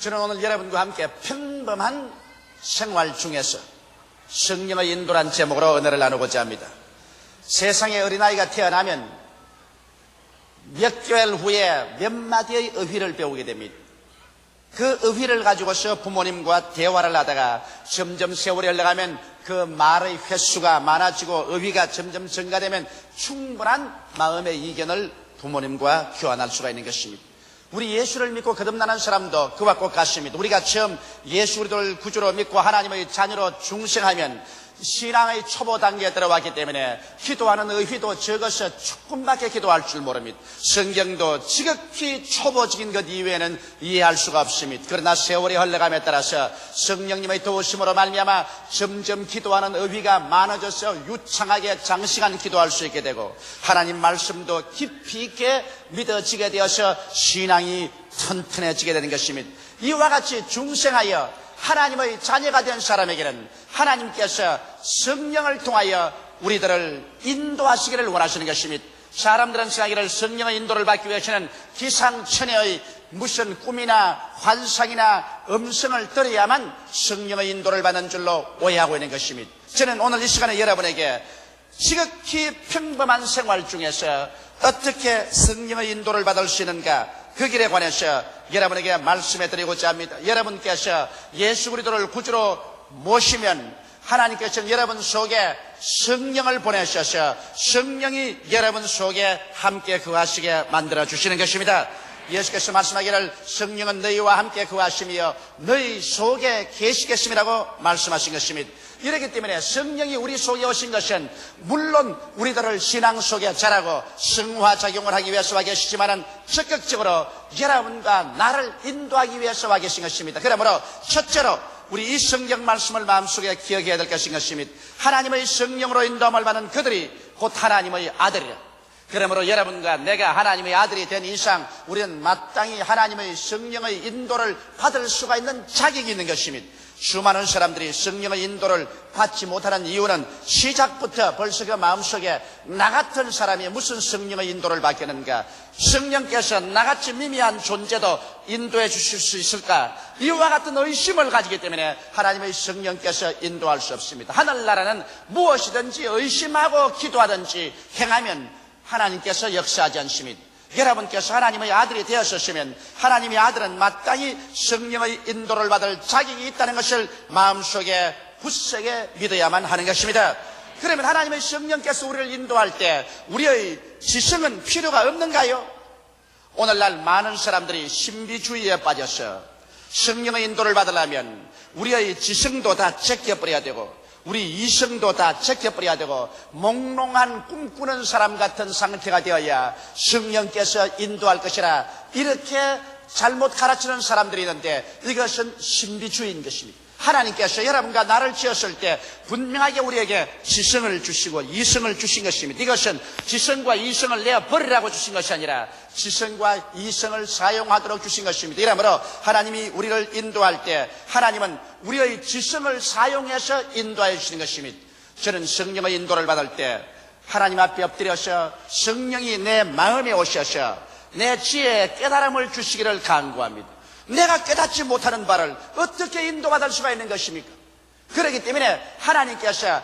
저는 오늘 여러분과 함께 평범한 생활 중에서 성령의 인도란 제목으로 은혜를 나누고자 합니다. 세상에 어린아이가 태어나면 몇 개월 후에 몇 마디의 어휘를 배우게 됩니다. 그 어휘를 가지고서 부모님과 대화를 하다가 점점 세월이 흘러가면 그 말의 횟수가 많아지고 어휘가 점점 증가되면 충분한 마음의 이견을 부모님과 교환할 수가 있는 것입니다. 우리 예수를 믿고 거듭나는 사람도 그와 똑같습니다. 우리가 처음 예수 그리스도를 구주로 믿고 하나님의 자녀로 중생하면 신앙의 초보 단계에 들어왔기 때문에 기도하는 의휘도 적어서 조금밖에 기도할 줄 모릅니다. 성경도 지극히 초보적인 것 이외에는 이해할 수가 없습니다. 그러나 세월이 흘러감에 따라서 성령님의 도우심으로 말미암아 점점 기도하는 의휘가 많아져서 유창하게 장시간 기도할 수 있게 되고 하나님 말씀도 깊이 있게 믿어지게 되어서 신앙이 튼튼해지게 되는 것입니다. 이와 같이 중생하여 하나님의 자녀가 된 사람에게는 하나님께서 성령을 통하여 우리들을 인도하시기를 원하시는 것입니다. 사람들은 생각하기를 성령의 인도를 받기 위해서는 기상천외의 무슨 꿈이나 환상이나 음성을 들어야만 성령의 인도를 받는 줄로 오해하고 있는 것입니다. 저는 오늘 이 시간에 여러분에게 지극히 평범한 생활 중에서 어떻게 성령의 인도를 받을 수 있는가, 그 길에 관해서 여러분에게 말씀해 드리고자 합니다. 여러분께서 예수 그리스도를 구주로 모시면 하나님께서는 여러분 속에 성령을 보내셔서 성령이 여러분 속에 함께 거하시게 만들어 주시는 것입니다. 예수께서 말씀하기를 성령은 너희와 함께 거하시며 너희 속에 계시겠음이라고 말씀하신 것입니다. 이렇기 때문에 성령이 우리 속에 오신 것은 물론 우리들을 신앙 속에 자라고 성화작용을 하기 위해서 와 계시지만은 적극적으로 여러분과 나를 인도하기 위해서 와 계신 것입니다. 그러므로 첫째로 우리 이 성경 말씀을 마음속에 기억해야 될 것인 것입니다. 하나님의 성령으로 인도함을 받는 그들이 곧 하나님의 아들이라. 그러므로 여러분과 내가 하나님의 아들이 된 이상 우리는 마땅히 하나님의 성령의 인도를 받을 수가 있는 자격이 있는 것입니다. 수많은 사람들이 성령의 인도를 받지 못하는 이유는 시작부터 벌써 그 마음속에 나 같은 사람이 무슨 성령의 인도를 받겠는가, 성령께서 나같이 미미한 존재도 인도해 주실 수 있을까, 이와 같은 의심을 가지기 때문에 하나님의 성령께서 인도할 수 없습니다. 하늘나라는 무엇이든지 의심하고 기도하든지 행하면 하나님께서 역사하지 않습니다. 여러분께서 하나님의 아들이 되었으시면 하나님의 아들은 마땅히 성령의 인도를 받을 자격이 있다는 것을 마음속에 굳세게 믿어야만 하는 것입니다. 그러면 하나님의 성령께서 우리를 인도할 때 우리의 지성은 필요가 없는가요? 오늘날 많은 사람들이 신비주의에 빠져서 성령의 인도를 받으려면 우리의 지성도 다 제껴버려야 되고 우리 이성도 다 제껴버려야 되고 몽롱한 꿈꾸는 사람 같은 상태가 되어야 성령께서 인도할 것이라, 이렇게 잘못 가르치는 사람들이 있는데 이것은 신비주의인 것입니다. 하나님께서 여러분과 나를 지었을 때 분명하게 우리에게 지성을 주시고 이성을 주신 것입니다. 이것은 지성과 이성을 내어 버리라고 주신 것이 아니라 지성과 이성을 사용하도록 주신 것입니다. 이러므로 하나님이 우리를 인도할 때 하나님은 우리의 지성을 사용해서 인도해 주시는 것입니다. 저는 성령의 인도를 받을 때 하나님 앞에 엎드려서 성령이 내 마음에 오셔서 내 지혜에 깨달음을 주시기를 간구합니다. 내가 깨닫지 못하는 바를 어떻게 인도받을 수가 있는 것입니까? 그렇기 때문에 하나님께서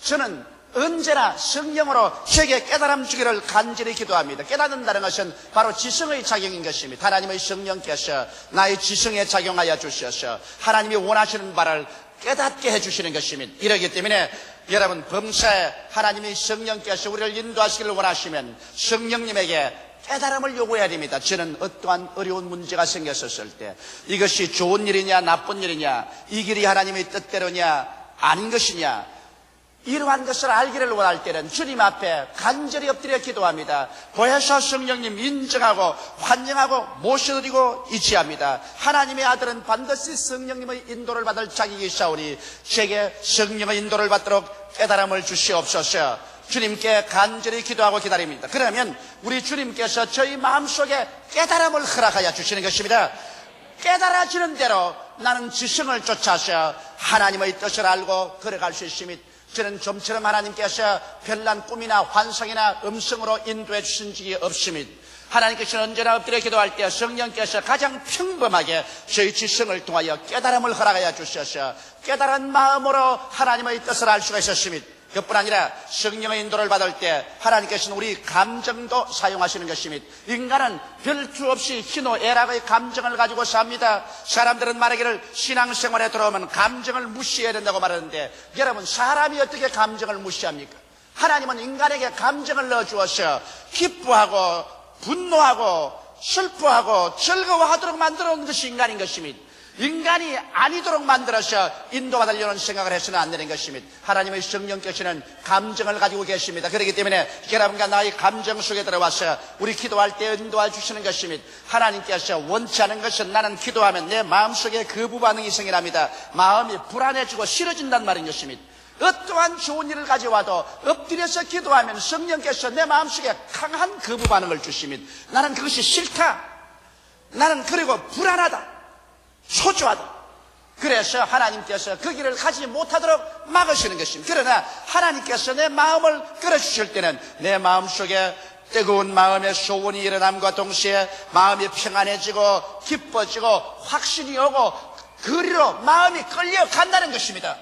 저는 언제나 성령으로 제게 깨달음 주기를 간절히 기도합니다. 깨닫는다는 것은 바로 지성의 작용인 것입니다. 하나님의 성령께서 나의 지성에 작용하여 주셔서 하나님이 원하시는 바를 깨닫게 해주시는 것입니다. 이러기 때문에 여러분, 범사에 하나님의 성령께서 우리를 인도하시기를 원하시면 성령님에게 깨달음을 요구해야 됩니다. 저는 어떠한 어려운 문제가 생겼을 때 이것이 좋은 일이냐 나쁜 일이냐, 이 길이 하나님의 뜻대로냐 아닌 것이냐, 이러한 것을 알기를 원할 때는 주님 앞에 간절히 엎드려 기도합니다. 보혜사 성령님 인정하고 환영하고 모셔드리고 이치합니다. 하나님의 아들은 반드시 성령님의 인도를 받을 자격이 있사오니 제게 성령의 인도를 받도록 깨달음을 주시옵소서. 주님께 간절히 기도하고 기다립니다. 그러면 우리 주님께서 저희 마음속에 깨달음을 허락하여 주시는 것입니다. 깨달아지는 대로 나는 지성을 쫓아서 하나님의 뜻을 알고 걸어갈 수 있습니다. 저는 좀처럼 하나님께서 별난 꿈이나 환상이나 음성으로 인도해 주신 적이 없습니다. 하나님께서는 언제나 엎드려 기도할 때 성령께서 가장 평범하게 저희 지성을 통하여 깨달음을 허락하여 주셔서 깨달은 마음으로 하나님의 뜻을 알 수가 있었습니다. 그뿐 아니라 성령의 인도를 받을 때 하나님께서는 우리 감정도 사용하시는 것입니다. 인간은 별투 없이 희노애락의 감정을 가지고 삽니다. 사람들은 말하기를 신앙생활에 들어오면 감정을 무시해야 된다고 말하는데, 여러분, 사람이 어떻게 감정을 무시합니까? 하나님은 인간에게 감정을 넣어주어서 기뻐하고 분노하고 슬퍼하고 즐거워하도록 만들어 놓은 것이 인간인 것입니다. 인간이 아니도록 만들어서 인도받으려는 생각을 해서는 안 되는 것입니다. 하나님의 성령께서는 감정을 가지고 계십니다. 그렇기 때문에 여러분과 나의 감정 속에 들어와서 우리 기도할 때 인도해 주시는 것입니다. 하나님께서 원치 않은 것은 나는 기도하면 내 마음속에 거부 반응이 생겨납니다. 마음이 불안해지고 싫어진단 말인 것입니다. 어떠한 좋은 일을 가져와도 엎드려서 기도하면 성령께서 내 마음속에 강한 거부 반응을 주십니다. 나는 그것이 싫다. 나는 그리고 불안하다. 초조하다. 그래서 하나님께서 그 길을 가지 못하도록 막으시는 것입니다. 그러나 하나님께서 내 마음을 끌어주실 때는 내 마음속에 뜨거운 마음의 소원이 일어남과 동시에 마음이 평안해지고 기뻐지고 확신이 오고 그리로 마음이 끌려간다는 것입니다.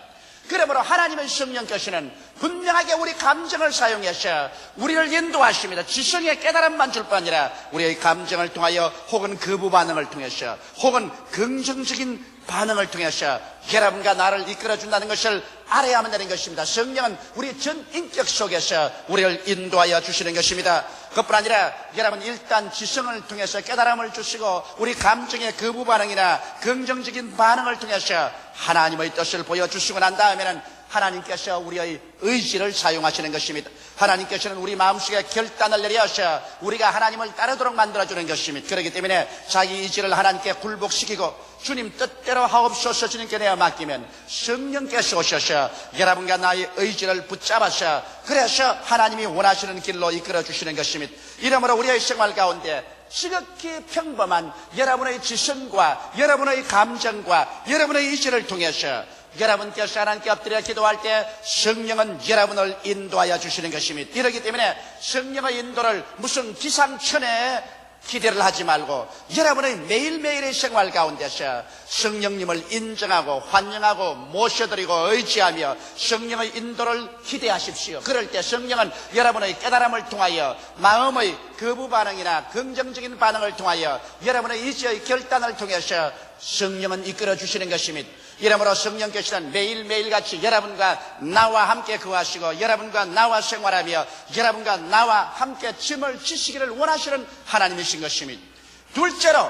그러므로 하나님의 성령께서는 분명하게 우리 감정을 사용해서 우리를 인도하십니다. 지성의 깨달음만 줄 뿐 아니라 우리의 감정을 통하여 혹은 거부 반응을 통해서 혹은 긍정적인 반응을 통해서 여러분과 나를 이끌어준다는 것을 알아야만 되는 것입니다. 성령은 우리 전 인격 속에서 우리를 인도하여 주시는 것입니다. 그뿐 아니라 여러분, 일단 지성을 통해서 깨달음을 주시고 우리 감정의 거부 반응이나 긍정적인 반응을 통해서 하나님의 뜻을 보여주시고 난 다음에는 하나님께서 우리의 의지를 사용하시는 것입니다. 하나님께서는 우리 마음속에 결단을 내려서 우리가 하나님을 따르도록 만들어주는 것입니다. 그렇기 때문에 자기 의지를 하나님께 굴복시키고 주님 뜻대로 하옵소서 주님께 내어 맡기면 성령께서 오셔서 여러분과 나의 의지를 붙잡아서 그래서 하나님이 원하시는 길로 이끌어주시는 것입니다. 이러므로 우리의 생활 가운데 지극히 평범한 여러분의 지성과 여러분의 감정과 여러분의 의지를 통해서 여러분께서 하나님께 엎드려 기도할 때 성령은 여러분을 인도하여 주시는 것입니다. 이렇기 때문에 성령의 인도를 무슨 기상천외에 기대를 하지 말고 여러분의 매일매일의 생활 가운데서 성령님을 인정하고 환영하고 모셔드리고 의지하며 성령의 인도를 기대하십시오. 그럴 때 성령은 여러분의 깨달음을 통하여 마음의 거부 반응이나 긍정적인 반응을 통하여 여러분의 의지의 결단을 통해서 성령은 이끌어 주시는 것입니다. 이러므로 성령께서는 매일매일같이 여러분과 나와 함께 거하시고 여러분과 나와 생활하며 여러분과 나와 함께 짐을 지시기를 원하시는 하나님이신 것입니다. 둘째로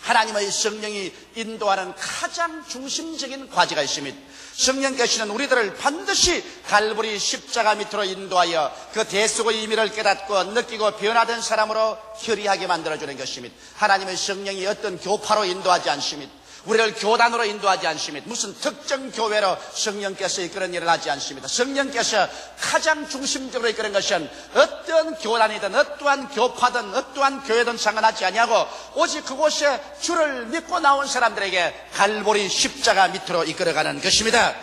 하나님의 성령이 인도하는 가장 중심적인 과제가 있습니다. 성령께서는 우리들을 반드시 갈보리 십자가 밑으로 인도하여 그 대속의 의미를 깨닫고 느끼고 변화된 사람으로 결의하게 만들어주는 것입니다. 하나님의 성령이 어떤 교파로 인도하지 않습니다. 우리를 교단으로 인도하지 않습니다. 무슨 특정 교회로 성령께서 이끄는 일을 하지 않습니다. 성령께서 가장 중심적으로 이끄는 것은 어떤 교단이든 어떠한 교파든 어떠한 교회든 상관하지 아니하고 오직 그곳에 주를 믿고 나온 사람들에게 갈보리 십자가 밑으로 이끌어가는 것입니다.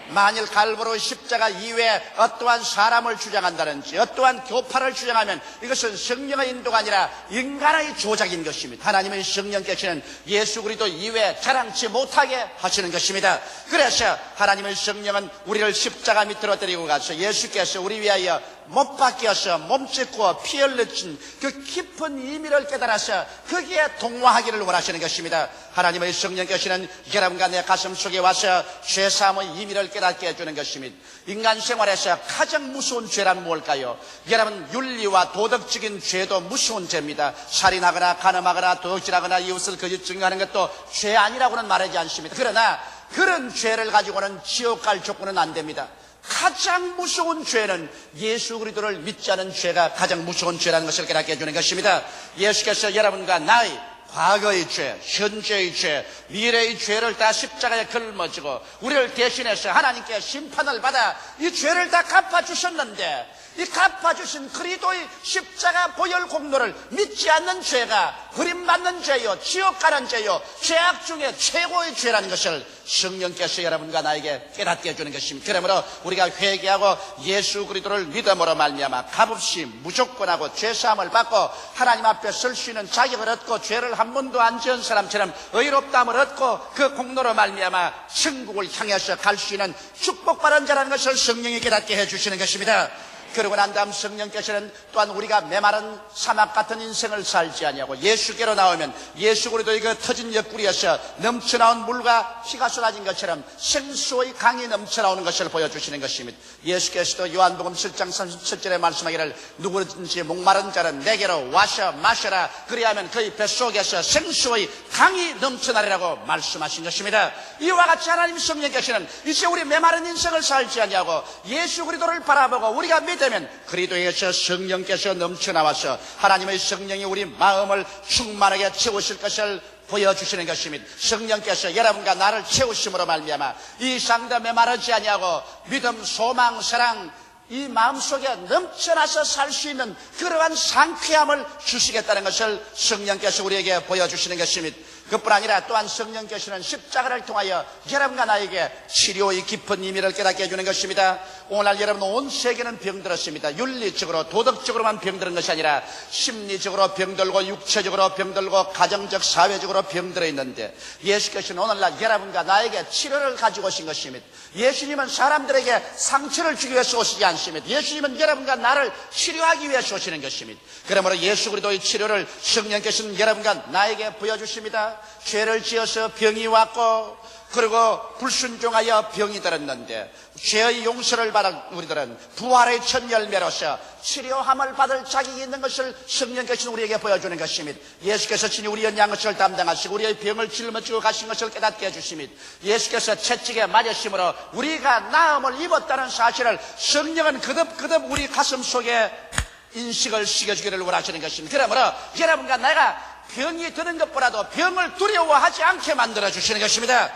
만일 갈보리 십자가 이외에 어떠한 사람을 주장한다든지 어떠한 교파를 주장하면 이것은 성령의 인도가 아니라 인간의 조작인 것입니다. 하나님의 성령께서는 예수 그리스도 이외에 자랑치 못하게 하시는 것입니다. 그래서 하나님의 성령은 우리를 십자가 밑으로 데리고 가서 예수께서 우리 위하여 못 박혀서 몸짓고 피 흘리신 그 깊은 의미를 깨달아서 거기에 동화하기를 원하시는 것입니다. 하나님의 성령께서는 여러분과 내 가슴 속에 와서 죄사함의 의미를 깨닫게 해주는 것입니다. 인간 생활에서 가장 무서운 죄란 무엇일까요? 여러분, 윤리와 도덕적인 죄도 무서운 죄입니다. 살인하거나 간음하거나 도둑질하거나 이웃을 거짓 증거하는 것도 죄 아니라고는 말하지 않습니다. 그러나 그런 죄를 가지고는 지옥 갈 조건은 안 됩니다. 가장 무서운 죄는 예수 그리스도를 믿지 않은 죄가 가장 무서운 죄라는 것을 깨닫게 해주는 것입니다. 예수께서 여러분과 나의 과거의 죄, 현재의 죄, 미래의 죄를 다 십자가에 걸머지고 우리를 대신해서 하나님께 심판을 받아 이 죄를 다 갚아주셨는데 이 갚아주신 그리스도의 십자가 보혈 공로를 믿지 않는 죄가 버림받는 죄요, 지옥 가는 죄요, 죄악 중에 최고의 죄라는 것을 성령께서 여러분과 나에게 깨닫게 해주는 것입니다. 그러므로 우리가 회개하고 예수 그리스도를 믿음으로 말미암아 값없이 무조건하고 죄사함을 받고 하나님 앞에 설 수 있는 자격을 얻고 죄를 한 번도 안 지은 사람처럼 의롭다함을 얻고 그 공로로 말미암아 천국을 향해서 갈 수 있는 축복받은 자라는 것을 성령이 깨닫게 해주시는 것입니다. 그러고 난 다음 성령께서는 또한 우리가 메마른 사막 같은 인생을 살지 아니하고 예수께로 나오면 예수 그리스도의 그 터진 옆구리에서 넘쳐나온 물과 피가 쏟아진 것처럼 생수의 강이 넘쳐나오는 것을 보여주시는 것입니다. 예수께서도 요한복음 7장 37절에 말씀하기를 누구든지 목마른 자는 내게로 와서 마셔라, 그리하면 그의 뱃속에서 생수의 강이 넘쳐나리라고 말씀하신 것입니다. 이와 같이 하나님 성령께서는 이제 우리 메마른 인생을 살지 아니하고 예수 그리스도를 바라보고 우리가 되면 그리스도에서 성령께서 넘쳐나와서 하나님의 성령이 우리 마음을 충만하게 채우실 것을 보여주시는 것입니다. 성령께서 여러분과 나를 채우심으로 말미암아 이 상대 메마르지 아니하고 믿음, 소망, 사랑 이 마음속에 넘쳐나서 살 수 있는 그러한 상쾌함을 주시겠다는 것을 성령께서 우리에게 보여주시는 것입니다. 그뿐 아니라 또한 성령께서는 십자가를 통하여 여러분과 나에게 치료의 깊은 의미를 깨닫게 해주는 것입니다. 오늘날 여러분 온 세계는 병들었습니다. 윤리적으로 도덕적으로만 병드는 것이 아니라 심리적으로 병들고 육체적으로 병들고 가정적 사회적으로 병들어 있는데 예수께서는 오늘날 여러분과 나에게 치료를 가지고 오신 것입니다. 예수님은 사람들에게 상처를 주기 위해서 오시지 않습니다. 예수님은 여러분과 나를 치료하기 위해서 오시는 것입니다. 그러므로 예수 그리스도의 치료를 성령께서는 여러분과 나에게 보여주십니다. 죄를 지어서 병이 왔고 그리고 불순종하여 병이 들었는데 죄의 용서를 받은 우리들은 부활의 첫 열매로서 치료함을 받을 자격이 있는 것을 성령께서는 우리에게 보여주는 것입니다. 예수께서 친히 우리의 양것을 담당하시고 우리의 병을 짊어지고 가신 것을 깨닫게 해주십니다. 예수께서 채찍에 맞으심으로 우리가 나음을 입었다는 사실을 성령은 그듭 우리 가슴 속에 인식을 시켜주기를 원하시는 것입니다. 그러므로 여러분과 내가 병이 드는 것보다도 병을 두려워하지 않게 만들어주시는 것입니다.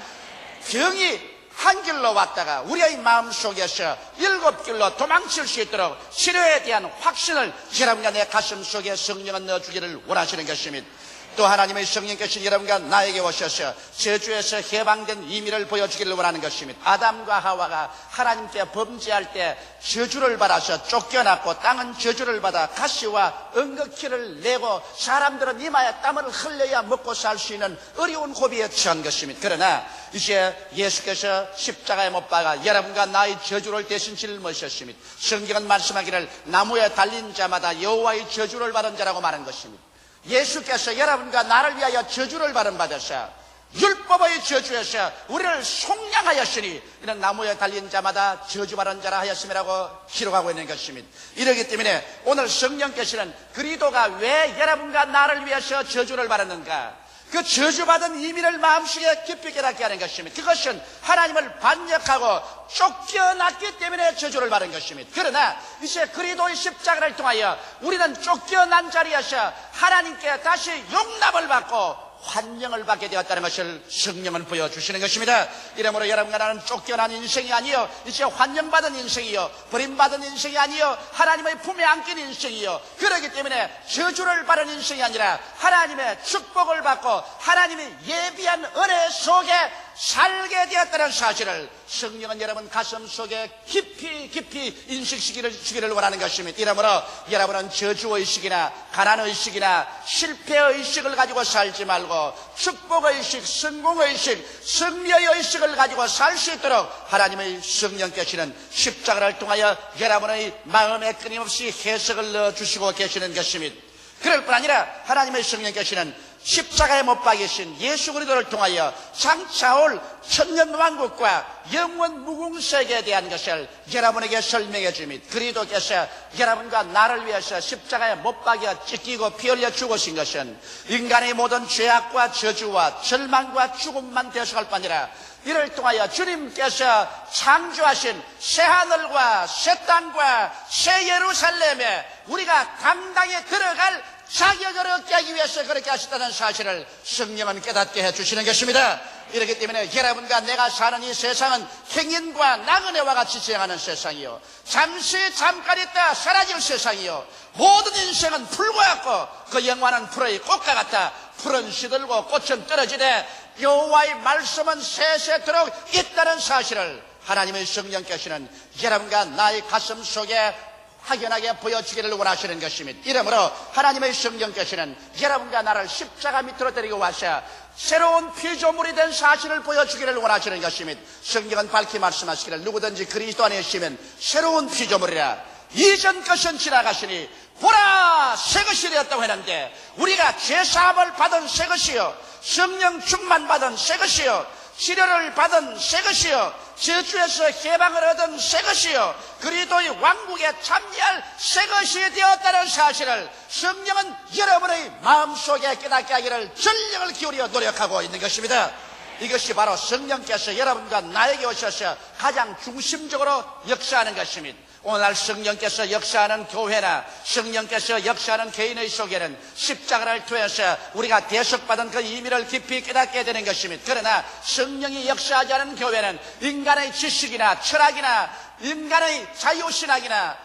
병이 한 길로 왔다가 우리의 마음속에서 7길로 도망칠 수 있도록 치료에 대한 확신을 여러분과 내 가슴 속에 성령은 넣어주기를 원하시는 것입니다. 또 하나님의 성령께서 여러분과 나에게 오셔서 저주에서 해방된 의미를 보여주기를 원하는 것입니다. 아담과 하와가 하나님께 범죄할 때 저주를 받아서 쫓겨났고 땅은 저주를 받아 가시와 은극기를 내고 사람들은 이마에 땀을 흘려야 먹고 살 수 있는 어려운 고비에 처한 것입니다. 그러나 이제 예수께서 십자가에 못 박아 여러분과 나의 저주를 대신 짊어지셨습니다. 성경은 말씀하기를 나무에 달린 자마다 여호와의 저주를 받은 자라고 말한 것입니다. 예수께서 여러분과 나를 위하여 저주를 받으셔 율법의 저주에서 우리를 속량하였으니 이는 나무에 달린 자마다 저주받은 자라 하였음이라고 기록하고 있는 것입니다. 이러기 때문에 오늘 성령께서는 그리스도가 왜 여러분과 나를 위해서 저주를 받았는가, 그 저주받은 의미를 마음속에 깊이 깨닫게 하는 것입니다. 그것은 하나님을 반역하고 쫓겨났기 때문에 저주를 받은 것입니다. 그러나 이제 그리스도의 십자가를 통하여 우리는 쫓겨난 자리에서 하나님께 다시 용납을 받고 환영을 받게 되었다는 것을 성령은 보여주시는 것입니다. 이러므로 여러분과 나는 쫓겨난 인생이 아니요 이제 환영받은 인생이요 버림받은 인생이 아니요 하나님의 품에 안긴 인생이요, 그렇기 때문에 저주를 받은 인생이 아니라 하나님의 축복을 받고 하나님이 예비한 은혜 속에 살게 되었다는 사실을 성령은 여러분 가슴 속에 깊이 인식시키기를 원하는 것입니다. 이러므로 여러분은 저주의식이나 가난의식이나 실패의식을 가지고 살지 말고 축복의식, 성공의식, 승리의식을 가지고 살 수 있도록 하나님의 성령께서는 십자가를 통하여 여러분의 마음에 끊임없이 해석을 넣어주시고 계시는 것입니다. 그럴 뿐 아니라 하나님의 성령께서는 십자가에 못 박이신 예수 그리스도를 통하여 장차올 천년왕국과 영원 무궁세계에 대한 것을 여러분에게 설명해 줍니다. 그리스도께서 여러분과 나를 위해서 십자가에 못 박여 찢기고 피 흘려 죽으신 것은 인간의 모든 죄악과 저주와 절망과 죽음만 대속할 뿐 아니라 이를 통하여 주님께서 창조하신 새하늘과 새 땅과 새 예루살렘에 우리가 당당히 들어갈 자격을 얻게 하기 위해서 그렇게 하셨다는 사실을 성령은 깨닫게 해주시는 것입니다. 이렇기 때문에 여러분과 내가 사는 이 세상은 행인과 나그네와 같이 지향하는 세상이요, 잠시 잠깐 있다 사라질 세상이요, 모든 인생은 풀과 같고 그 영원한 풀의 꽃과 같다. 풀은 시들고 꽃은 떨어지되 여호와의 말씀은 세세토록 있다는 사실을 하나님의 성령께서는 여러분과 나의 가슴 속에 확연하게 보여주기를 원하시는 것입니다. 이러므로 하나님의 성령께서는 여러분과 나를 십자가 밑으로 데리고 와서 새로운 피조물이 된 사실을 보여주기를 원하시는 것입니다. 성경은 밝히 말씀하시기를 누구든지 그리스도 안에 있으면 새로운 피조물이라, 이전 것은 지나가시니 보라 새 것이 되었다고 했는데, 우리가 죄사함을 받은 새 것이요, 성령 충만 받은 새 것이요, 치료를 받은 새 것이요, 저주에서 해방을 얻은 새 것이요, 그리스도의 왕국에 참여할 새 것이 되었다는 사실을 성령은 여러분의 마음속에 깨닫게 하기를 전력을 기울여 노력하고 있는 것입니다. 이것이 바로 성령께서 여러분과 나에게 오셔서 가장 중심적으로 역사하는 것입니다. 오늘날 성령께서 역사하는 교회나 성령께서 역사하는 개인의 속에는 십자가를 통해서 우리가 대속받은 그 의미를 깊이 깨닫게 되는 것입니다. 그러나 성령이 역사하지 않은 교회는 인간의 지식이나 철학이나 인간의 자유신학이나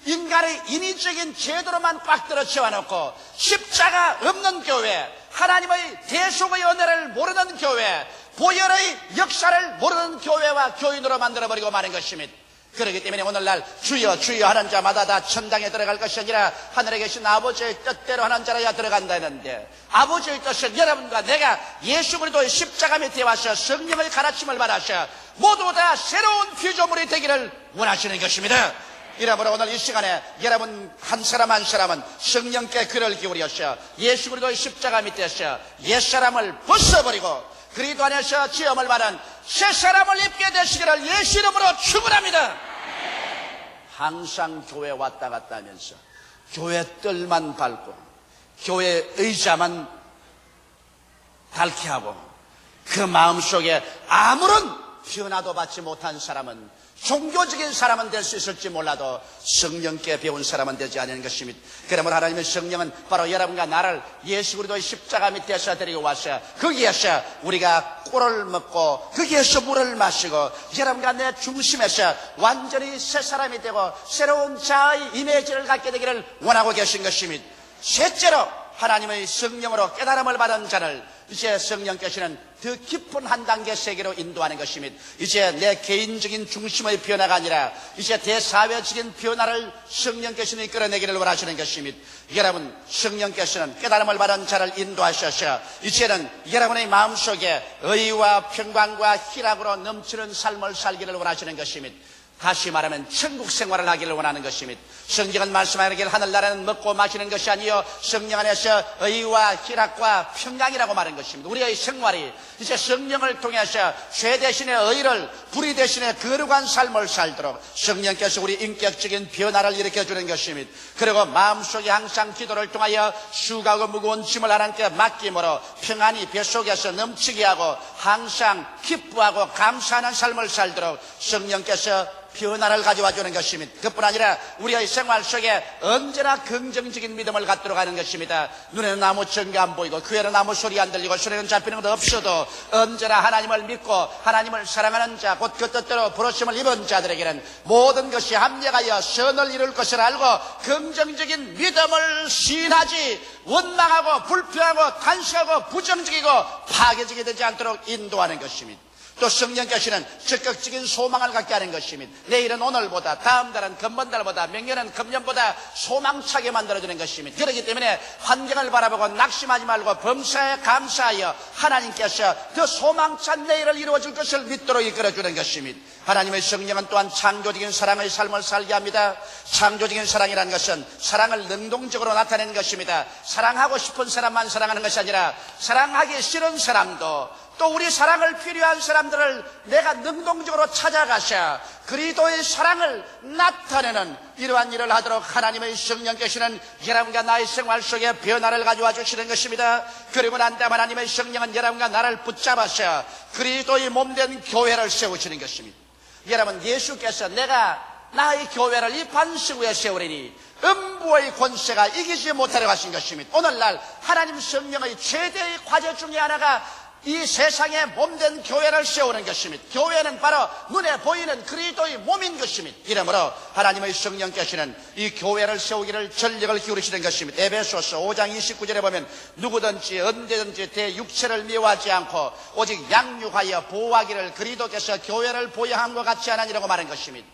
인간의 인위적인 제도로만 꽉 들어 채워놓고 십자가 없는 교회, 하나님의 대속의 은혜를 모르는 교회, 보혈의 역사를 모르는 교회와 교인으로 만들어버리고 마는 것입니다. 그렇기 때문에 오늘날 주여 주여 하는 자마다 다 천당에 들어갈 것이 아니라 하늘에 계신 아버지의 뜻대로 하는 자라야 들어간다 했는데, 아버지의 뜻은 여러분과 내가 예수 그리스도의 십자가 밑에 와서 성령의 가르침을 받아서 모두 다 새로운 피조물이 되기를 원하시는 것입니다. 이러므로 오늘 이 시간에 여러분 한 사람 한 사람은 성령께 귀를 기울여서 예수 그리스도의 십자가 밑에서 옛사람을 벗어버리고 그리스도 안에서 지음을 받은 새 사람을 입게 되시기를 예수 이름으로 축원합니다. 항상 교회 왔다 갔다 하면서 교회 뜰만 밟고 교회 의자만 닳게 하고 그 마음속에 아무런 변화도 받지 못한 사람은, 종교적인 사람은 될 수 있을지 몰라도 성령께 배운 사람은 되지 않는 것입니다. 그러므로 하나님의 성령은 바로 여러분과 나를 예수 그리스도의 십자가 밑에서 데리고 와서 거기에서 우리가 꿀을 먹고 거기에서 물을 마시고 여러분과 내 중심에서 완전히 새 사람이 되고 새로운 자아의 이미지를 갖게 되기를 원하고 계신 것입니다. 셋째로 하나님의 성령으로 깨달음을 받은 자를 이제 성령께서는 더 깊은 한 단계 세계로 인도하는 것입니다. 이제 내 개인적인 중심의 변화가 아니라 이제 대사회적인 변화를 성령께서는 이끌어내기를 원하시는 것입니다. 여러분, 성령께서는 깨달음을 받은 자를 인도하셔서 이제는 여러분의 마음속에 의와 평강과 희락으로 넘치는 삶을 살기를 원하시는 것입니다. 다시 말하면 천국 생활을 하기를 원하는 것입니다. 성경은 말씀하기를 하늘나라는 먹고 마시는 것이 아니요 성령 안에서 의와 희락과 평강이라고 말한 것입니다. 우리의 생활이 이제 성령을 통해서 죄 대신의 의를, 불의 대신의 거룩한 삶을 살도록 성령께서 우리 인격적인 변화를 일으켜주는 것입니다. 그리고 마음속에 항상 기도를 통하여 수고하고 무거운 짐을 하나님께 맡김으로 평안이 뱃속에서 넘치게 하고 항상 기뻐하고 감사하는 삶을 살도록 성령께서 변화를 가져와 주는 것입니다. 그뿐 아니라 우리의 생활 속에 언제나 긍정적인 믿음을 갖도록 하는 것입니다. 눈에는 아무 증거 안 보이고 귀에는 아무 소리 안 들리고 손에는 잡히는 것 없어도 언제나 하나님을 믿고 하나님을 사랑하는 자, 곧 그 뜻대로 부르심을 입은 자들에게는 모든 것이 합력하여 선을 이룰 것을 알고 긍정적인 믿음을 시인하지 원망하고 불평하고 탄식하고 부정적이고 파괴적이 되지 않도록 인도하는 것입니다. 또 성령께서는 적극적인 소망을 갖게 하는 것입니다. 내일은 오늘보다, 다음 달은 금번 달보다, 명년은 금년보다 소망차게 만들어주는 것입니다. 그렇기 때문에 환경을 바라보고 낙심하지 말고 범사에 감사하여 하나님께서 더 소망찬 내일을 이루어줄 것을 믿도록 이끌어주는 것입니다. 하나님의 성령은 또한 창조적인 사랑의 삶을 살게 합니다. 창조적인 사랑이라는 것은 사랑을 능동적으로 나타내는 것입니다. 사랑하고 싶은 사람만 사랑하는 것이 아니라 사랑하기 싫은 사람도, 또 우리 사랑을 필요한 사람들을 내가 능동적으로 찾아가셔 그리스도의 사랑을 나타내는 이러한 일을 하도록 하나님의 성령께서는 여러분과 나의 생활 속에 변화를 가져와 주시는 것입니다. 그리고 난 다음 하나님의 성령은 여러분과 나를 붙잡아서 그리스도의 몸된 교회를 세우시는 것입니다. 여러분, 예수께서 내가 나의 교회를 이 반석 위에 세우리니 음부의 권세가 이기지 못하려 하신 것입니다. 오늘날 하나님 성령의 최대의 과제 중에 하나가 이 세상에 몸된 교회를 세우는 것입니다. 교회는 바로 눈에 보이는 그리스도의 몸인 것입니다. 이러므로 하나님의 성령께서는 이 교회를 세우기를 전력을 기울이시는 것입니다. 에베소서 5장 29절에 보면 누구든지 언제든지 대육체를 미워하지 않고 오직 양육하여 보호하기를 그리스도께서 교회를 보호한 것 같이 하나니라고 말한 것입니다.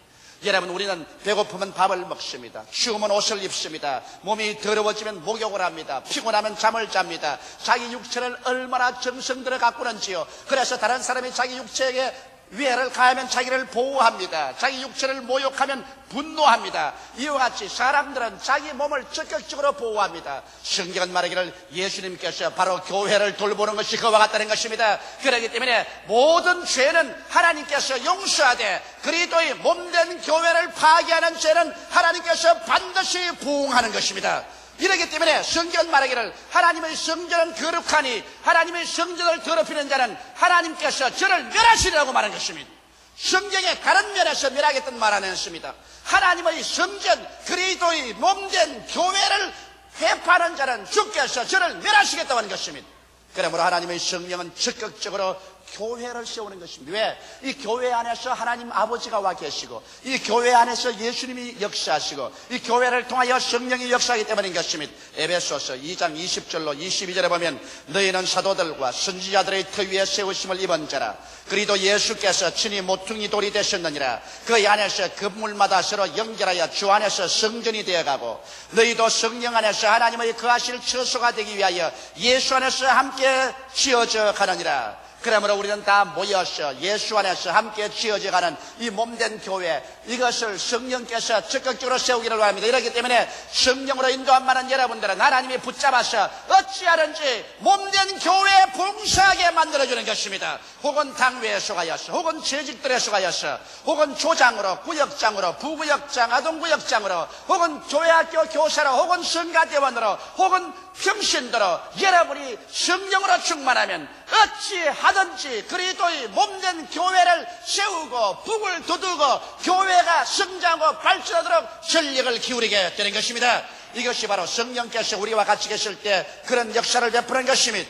여러분, 우리는 배고프면 밥을 먹습니다. 추우면 옷을 입습니다. 몸이 더러워지면 목욕을 합니다. 피곤하면 잠을 잡니다. 자기 육체를 얼마나 정성 들어 가꾸는지요. 그래서 다른 사람이 자기 육체에게 위해를 가하면 자기를 보호합니다. 자기 육체를 모욕하면 분노합니다. 이와 같이 사람들은 자기 몸을 적극적으로 보호합니다. 성경은 말하기를 예수님께서 바로 교회를 돌보는 것이 그와 같다는 것입니다. 그렇기 때문에 모든 죄는 하나님께서 용서하되 그리스도의 몸된 교회를 파괴하는 죄는 하나님께서 반드시 부응하는 것입니다. 이렇기 때문에 성경 말하기를 하나님의 성전은 거룩하니 하나님의 성전을 더럽히는 자는 하나님께서 저를 멸하시리라고 말한 것입니다. 성경의 다른 면에서 멸하겠다는 말 안 했습니다. 하나님의 성전 그리스도의 몸된 교회를 회파하는 자는 주께서 저를 멸하시겠다고 하는 것입니다. 그러므로 하나님의 성령은 적극적으로 교회를 세우는 것입니다. 왜? 이 교회 안에서 하나님 아버지가 와 계시고 이 교회 안에서 예수님이 역사하시고 이 교회를 통하여 성령이 역사하기 때문인 것입니다. 에베소서 2장 20절로 22절에 보면 너희는 사도들과 선지자들의 터 위에 세우심을 입은 자라 그리도 예수께서 친히 모퉁이 돌이 되셨느니라. 그 안에서 건물마다 서로 연결하여 주 안에서 성전이 되어가고 너희도 성령 안에서 하나님의 거하실 처소가 되기 위하여 예수 안에서 함께 지어져 가느니라. 그러므로 우리는 다 모여서 예수 안에서 함께 지어져 가는 이 몸된 교회, 이것을 성령께서 적극적으로 세우기를 합니다. 이렇기 때문에 성령으로 인도한 많은 여러분들은 하나님이 붙잡아서 어찌하든지 몸된 교회에 봉사하게 만들어주는 것입니다. 혹은 당회에 속하여서, 혹은 재직들에 속하여서, 혹은 조장으로, 구역장으로, 부구역장, 아동구역장으로, 혹은 교회학교 교사로, 혹은 성가대원으로, 혹은 평신도로 여러분이 성령으로 충만하면 어찌하든지 그리스도의 몸된 교회를 세우고 북을 두들고 교회가 성장하고 발전하도록 전력을 기울이게 되는 것입니다. 이것이 바로 성령께서 우리와 같이 계실 때 그런 역사를 베푸는 것입니다.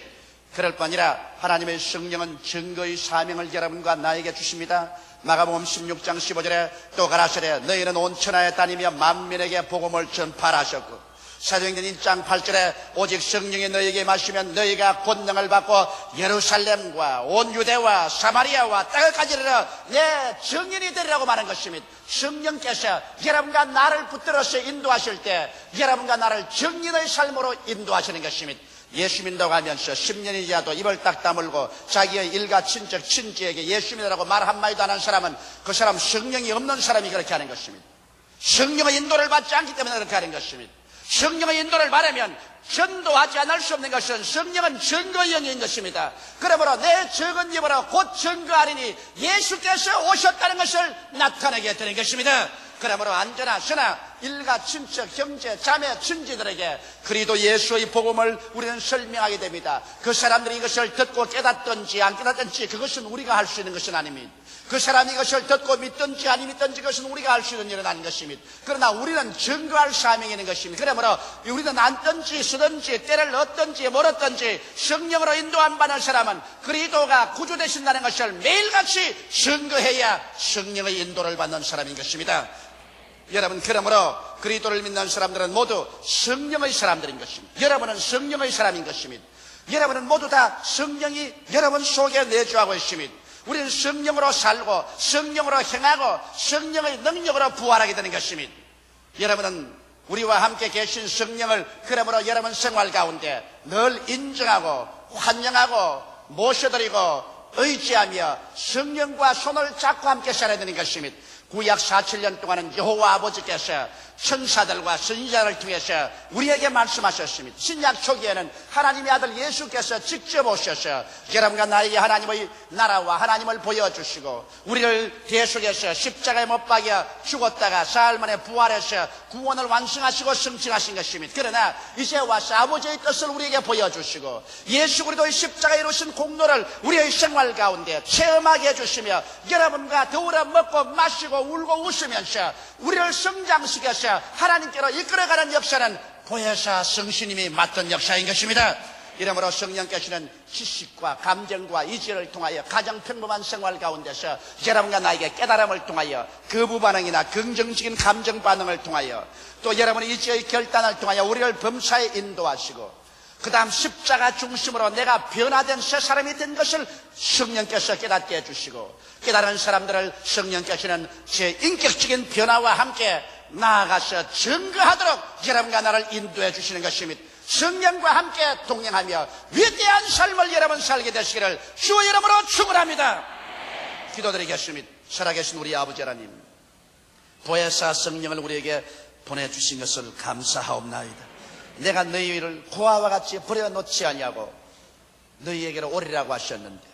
그럴 뿐 아니라 하나님의 성령은 증거의 사명을 여러분과 나에게 주십니다. 마가복음 16장 15절에 또 가라사대 너희는 온 천하에 다니며 만민에게 복음을 전파하셨고 사도행전 1장 8절에 오직 성령이 너희에게 마시면 너희가 권능을 받고 예루살렘과 온 유대와 사마리아와 땅까지 이르러 내 증인이 되리라고 말한 것입니다. 성령께서 여러분과 나를 붙들어서 인도하실 때 여러분과 나를 증인의 삶으로 인도하시는 것입니다. 예수 믿는다고 하면서 10년이 지나도 입을 딱 다물고 자기의 일가 친척 친지에게 예수 믿으라고 말 한마디도 안 한 사람은 그 사람 성령이 없는 사람이 그렇게 하는 것입니다. 성령의 인도를 받지 않기 때문에 그렇게 하는 것입니다. 성령의 인도를 말하면 전도하지 않을 수 없는 것은 성령은 증거의 영인 것입니다. 그러므로 내 적은 입으로 곧 증거하리니 예수께서 오셨다는 것을 나타내게 되는 것입니다. 그러므로 안전하 선하 일가 친척 형제 자매 친지들에게 그리도 예수의 복음을 우리는 설명하게 됩니다. 그 사람들이 이것을 듣고 깨닫든지 안 깨닫든지 그것은 우리가 할 수 있는 것은 아닙니다. 그 사람이 이것을 듣고 믿든지 안 믿든지 그것은 우리가 할 수 있는 일은 아닌 것입니다. 그러나 우리는 증거할 사명이 있는 것입니다. 그러므로 우리는 앉든지 서든지 때를 얻든지 멀었든지 성령으로 인도한 받는 사람은 그리스도가 구주 되신다는 것을 매일같이 증거해야 성령의 인도를 받는 사람인 것입니다. 여러분, 그러므로 그리스도를 믿는 사람들은 모두 성령의 사람들인 것입니다. 여러분은 성령의 사람인 것입니다. 여러분은 모두 다 성령이 여러분 속에 내주하고 있습니다. 우리는 성령으로 살고 성령으로 행하고 성령의 능력으로 부활하게 되는 것입니다. 여러분은 우리와 함께 계신 성령을 그러므로 여러분 생활 가운데 늘 인정하고 환영하고 모셔드리고 의지하며 성령과 손을 잡고 함께 살아야 되는 것입니다. 구약 47년 동안은 여호와 아버지께서 천사들과 선지자를 통해서 우리에게 말씀하셨습니다. 신약 초기에는 하나님의 아들 예수께서 직접 오셔서 여러분과 나에게 하나님의 나라와 하나님을 보여주시고 우리를 대속해서 십자가에 못 박여 죽었다가 사흘 만에 부활해서 구원을 완성하시고 성취하신 것입니다. 그러나 이제 와서 아버지의 뜻을 우리에게 보여주시고 예수 그리스도의 십자가에 이루신 공로를 우리의 생활 가운데 체험하게 해주시며 여러분과 더불어 먹고 마시고 울고 웃으면서 우리를 성장시켜서 통해서 하나님께로 이끌어가는 역사는 보혜사 성신님이 맡은 역사인 것입니다. 이러므로 성령께서는 지식과 감정과 이지를 통하여 가장 평범한 생활 가운데서 여러분과 나에게 깨달음을 통하여 거부 반응이나 긍정적인 감정 반응을 통하여 또 여러분의 이지의 결단을 통하여 우리를 범사에 인도하시고 그 다음 십자가 중심으로 내가 변화된 새 사람이 된 것을 성령께서 깨닫게 해주시고 깨달은 사람들을 성령께서는 제 인격적인 변화와 함께 나아가서 증거하도록 여러분과 나를 인도해 주시는 것입니다. 성령과 함께 동행하며 위대한 삶을 여러분 살게 되시기를 주의 이름으로 축원합니다. 기도드리겠습니다. 살아계신 우리 아버지 하나님, 보혜사 성령을 우리에게 보내주신 것을 감사하옵나이다. 내가 너희를 고아와 같이 버려놓지 아니하고 너희에게로 오리라고 하셨는데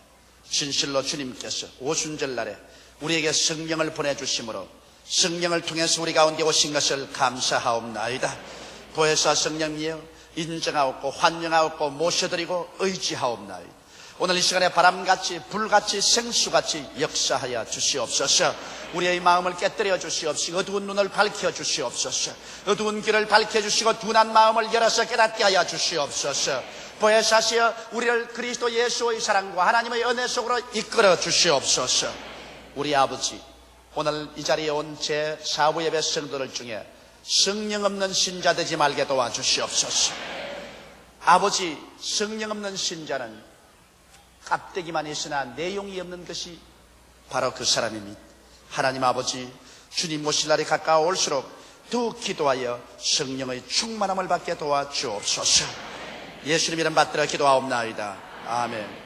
진실로 주님께서 오순절날에 우리에게 성령을 보내주심으로 성령을 통해서 우리 가운데 오신 것을 감사하옵나이다. 보혜사 성령이여 인정하옵고 환영하옵고 모셔드리고 의지하옵나이다. 오늘 이 시간에 바람같이 불같이 생수같이 역사하여 주시옵소서. 우리의 마음을 깨뜨려 주시옵시고 어두운 눈을 밝혀 주시옵소서. 어두운 길을 밝혀주시고 둔한 마음을 열어서 깨닫게 하여 주시옵소서. 보혜사시여 우리를 그리스도 예수의 사랑과 하나님의 은혜 속으로 이끌어 주시옵소서. 우리 아버지, 오늘 이 자리에 온 제 4부 예배 성도들 중에 성령 없는 신자 되지 말게 도와주시옵소서. 아버지, 성령 없는 신자는 껍데기만 있으나 내용이 없는 것이 바로 그 사람입니다. 하나님 아버지, 주님 모실 날이 가까워올수록 더욱 기도하여 성령의 충만함을 받게 도와주옵소서. 예수님 이름 받들어 기도하옵나이다. 아멘.